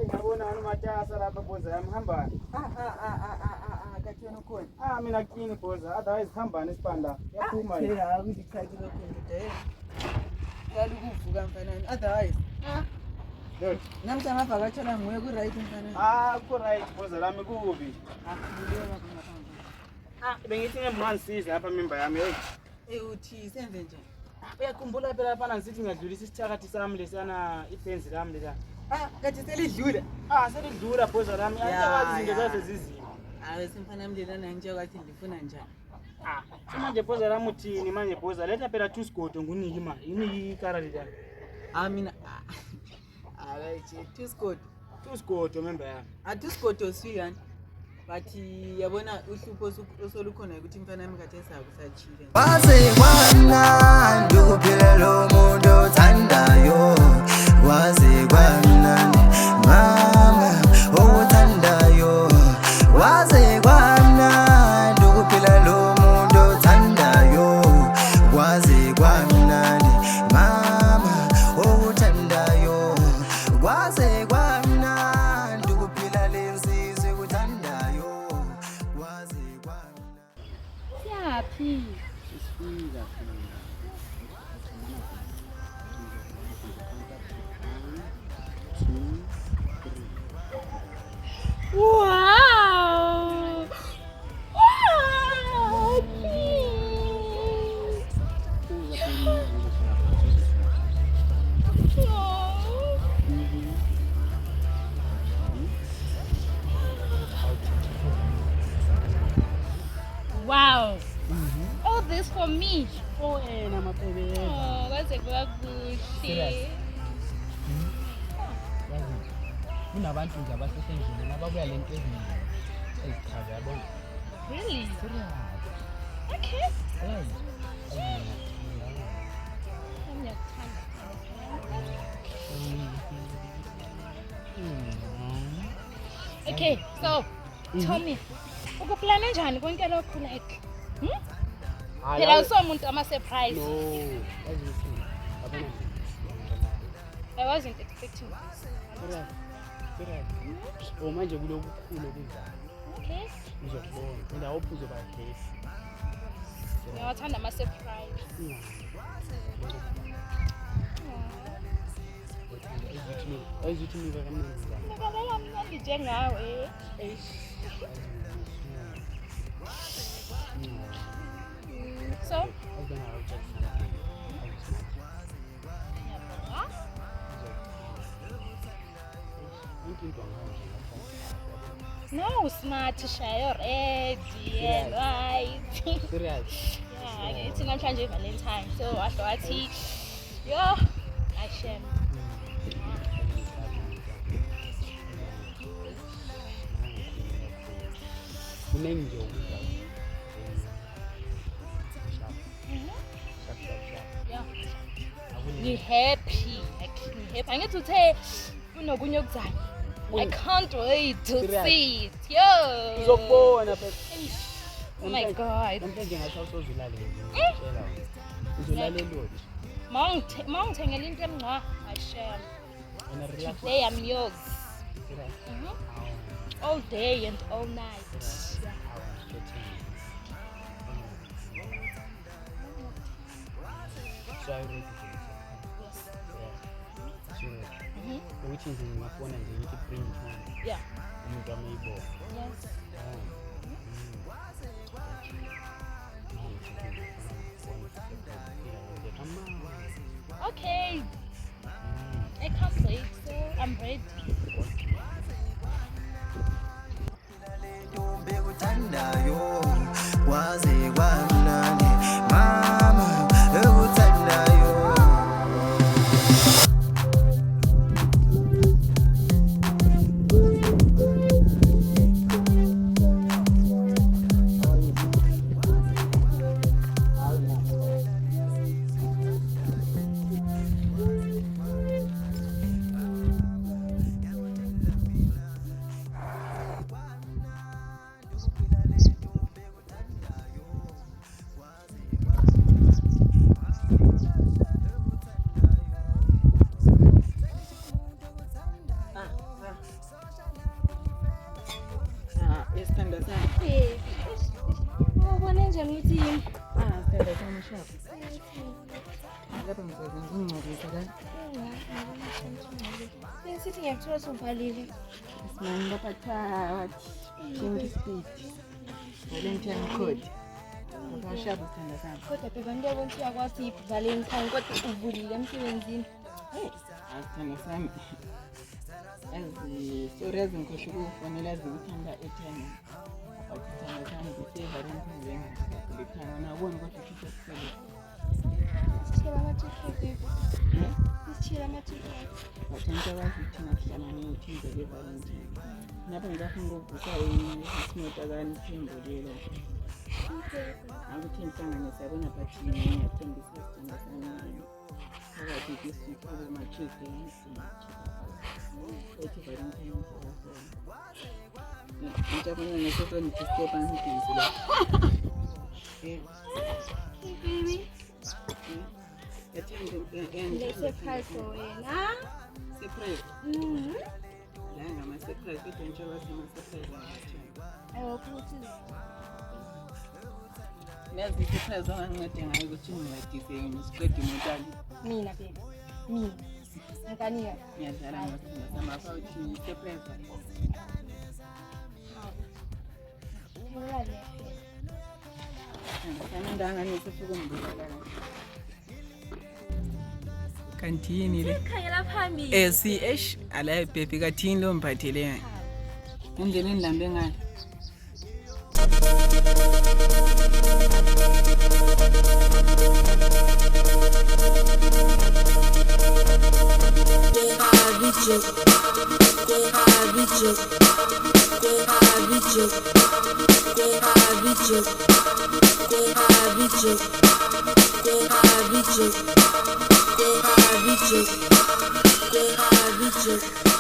ngiyabona umatasa lapha boza yami hambani. Kathi wena ukhona. Mina kini boza otherwise hambani isibanda. Yaphuma yini? Phela ngichathile lokho nje. Yali kuvuka mfanani. Otherwise. Good. Namhla ngavakatshela nguye ku right mfanani. Ku right boza lami kubi. Ngibuyela ngapha. Bengithi ngimangisiza lapha member yami hey. Uthi senze nje. Uyakhumbula phela lapha ngisithi ngadlulisa isithakathi sami lesana ifenzi lami lesa. Kathi selidlula. Selidlula boza lami. Ayawazi izinto zazo zizima. Simfana mlelana ngitsho kwathi ngifuna njani. Manje boza lami uthini manje boza letha phela two sigodo nguniki imali. Yini ikara leta? Mina akayithi two sigodo member yami. Two sigodo siyani. Bathi yabona uhlupho osolukhona ukuthi mfana wami kade sakusachile. Waze kwanandi ukuphila lo muntu othandayo. Waze kwanandi mama othandayo. Waze kwanandi ukuphila lo muntu othandayo. Waze kwanandi mama othandayo. Waze kwanandi ukuphila lensizwe kuthandayo. Waze kwanandi. Siyaphi? Sifika Wow! Wow! Please! Wow! All this for me. my baby. That's a good bullshit. Kunabantu nje abasesendlini ababuya lento ezichaza yabona. Really? Serious. Okay. Okay, so tell me, ukuplana njani konke lokhu like? Phela usomuntu ama-surprise. No. I wasn't expecting this. Manje kuloku kukhulu okuzayo. Okay. Uzokubona. And I hope uzoba happy. Ngiyawathanda ama-surprise. Ayizuthi nika kamnandi zami. Ngibabela mnandi njengawe. So? No, smart, shy, ready, and right. Serious. Yeah, it's namhlanje Valentine. So I thought yo, Hashem. Kuningi nje Yeah. Happy. I need to say, kunokunye okuzayo. I can't wait to see it. Yo. uzokubona phela. Oh my God. Namhlanje ngasawusozulala uzolala elodge. Mawungithengela into emngqa, Hashem. Wena relax. Today I'm yours. Serious. All day and all night. Yeah. So I ready. Ukuthi nje ngingafona nje ngithi bring it home. Yeah. Umuntu ameyibona. Yes. Okay. I can't wait, so I'm ready. Waze kwanandi mama ekuthandayo. sami. Baby. Ubone njani ukuthi yini? Sithanda sami shaphu. Lapha ngizokwenza ngingcolisa la. Sithi ngiyakuthola uvalile. Simani lapha phakathi. Change speed. Valentine code. Ngashaphu sithanda sami. Kodwa bheka ngiyabona ukuthi uyakwazi i-Valentine kodwa uvulile emsebenzini. Sithanda sami. Sorry ngikhohle ukufonela zikuthanda airtime. Sithanda sami ngisevalentine njengakulikhanga nabona kodwa uthi kusele. Sithela ama-TikTok baby. Sithela ama-TikTok. Bathenga kwazi thina sihlala nethimba levalentine. Lapha ngiyafuna ukuvusa isimota kanithembo lelo. Akuthi ngihlanganise yabona bathi ngiyathembisa isithanda sami. Phakathi kwesithu kuma-Tuesday ethi valentine ngiyafuna. Ngijabule ngesokuthi ngidisturb ngidinsi la. Baby. Surprise for wena. Surprise. La ngama-surprise kodwa njengoba sema-surprise angathemba. Ukuthi Nazi surprise ongangincede ngayo ukuthi ngiwadise ngisiqede imotali. mina baby. Mina. Ngikanika. Ngiyadlala ngothina samapha uthi surprise. Sanandanga nisifuku ngibulala. Kanti yini le? Khangela phambili. CH ala baby kathini lo mphathele. Indlela endlambe ngayo. Go,